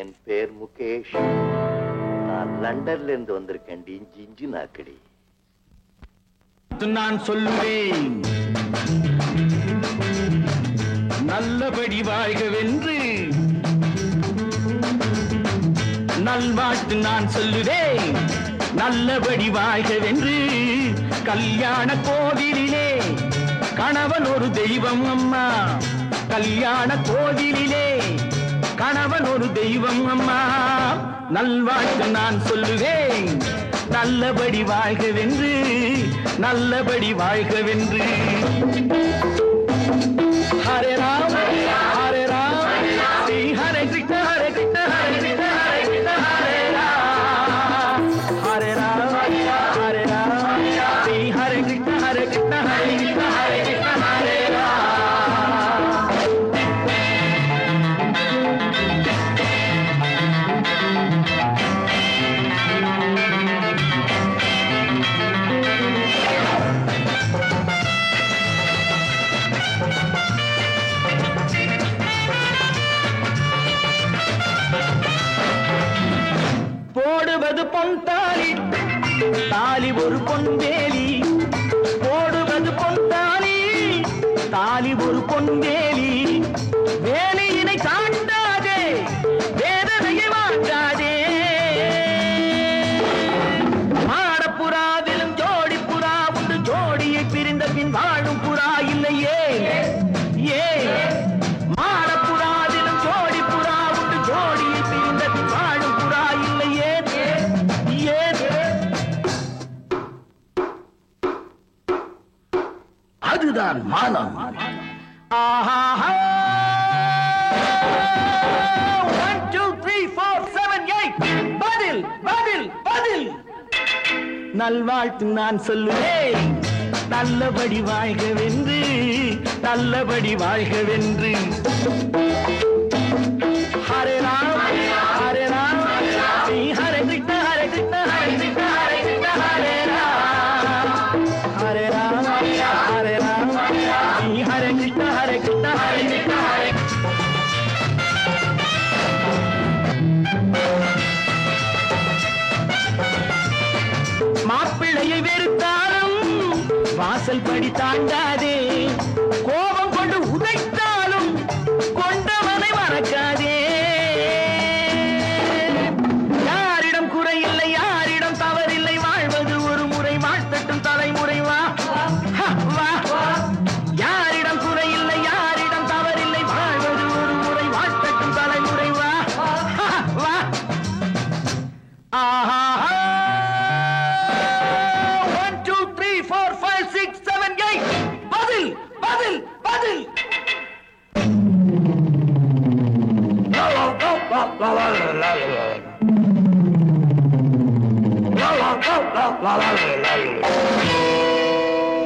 என் பேர் முகேஷ். நான் லண்டன்ல இருந்து வந்திருக்கேன். இஞ்சி இஞ்சி நாக்கடி. நான் சொல்லுவேன் நல்லபடி வாழ்கவென்று. நல்வாழ்த்து நான் சொல்லுவேன் நல்லபடி வாழ்கவென்று. கல்யாண கோவிலிலே கணவன் ஒரு தெய்வம் அம்மா. கல்யாண கோவிலிலே கணவன் ஒரு தெய்வம் அம்மா. நல்வாழ்த்து நான் சொல்லுவேன் நல்லபடி வாழ்கவென்று. நல்லபடி வாழ்கவென்று. ஹரே ராம் ஹரே ராம் ஸ்ரீ ஹரே கிருஷ்ண ஹரே கிருஷ்ண ஹரே கிருஷ்ண ஹரே கிருஷ்ண ஹரே ராம். ஹரே ராம் ஹரே ராம் ஸ்ரீ ஹரே கிருஷ்ண ஹரே கிருஷ்ண ஹரே கிருஷ்ண ஹரே கிருஷ்ண ஹரே ராம். போடுவது பொன் தாலி தாலி ஒரு பொன்வேலி. போடுவது பொன் தாலி தாலி ஒரு பொன்வேலி. வேலியினை தாண்டாதே வேதனையை வாங்காதே. மாடப்புறாவிலும் ஜோடி புறா உண்டு. ஜோடியை பிரிந்த பின் வாழும் புறா இல்லையே. ஏ மாடப்புறாவிலும் ஜோடி புறா உண்டு. ஜோடியை பிரிந்த பின் வாழும் புறா இல்லையே. அதுதான் மானம். ஆஹா 1 2 3 4 7 8 பதில் பதில் பதில். நல்வாழ்த்து நான் சொல்லுவேன் நல்லபடி வாழ்கவென்று. நல்லபடி வாழ்கவென்று. ஹரே ராம் ஹரே ராம் ஸ்ரீ ஹரே கிருஷ்ண ஹரே கிருஷ்ண ஹரே கிருஷ்ண ஹரே கிருஷ்ண ஹரே ராம். ஹரே ராம் ஹரே ராம் ஸ்ரீ ஹரே கிருஷ்ண ஹரே கிருஷ்ண ஹரே கிருஷ்ண ஹரே. மாப்பிள்ளையை வெறுத்தாலும் வாசல் படி தாண்டாதே. கோபம் கொண்டு உதைத்தாலும் கொண்டவனை மறக்காதே. யாரிடம் குறையில்லை யாரிடம் தவறில்லை. வாழ்வது ஒரு முறை வாழ்த்தட்டும் தலைமுறை. வா வா. யாரிடம் குறையில்லை யாரிடம் தவறில்லை. வாழ்வது ஒரு முறை வாழ்த்தட்டும் தலைமுறை. வா வா. ஆஹா 1 2 3 4 5 6 7 8 பதில் பதில் பதில். la la la la la la la la la la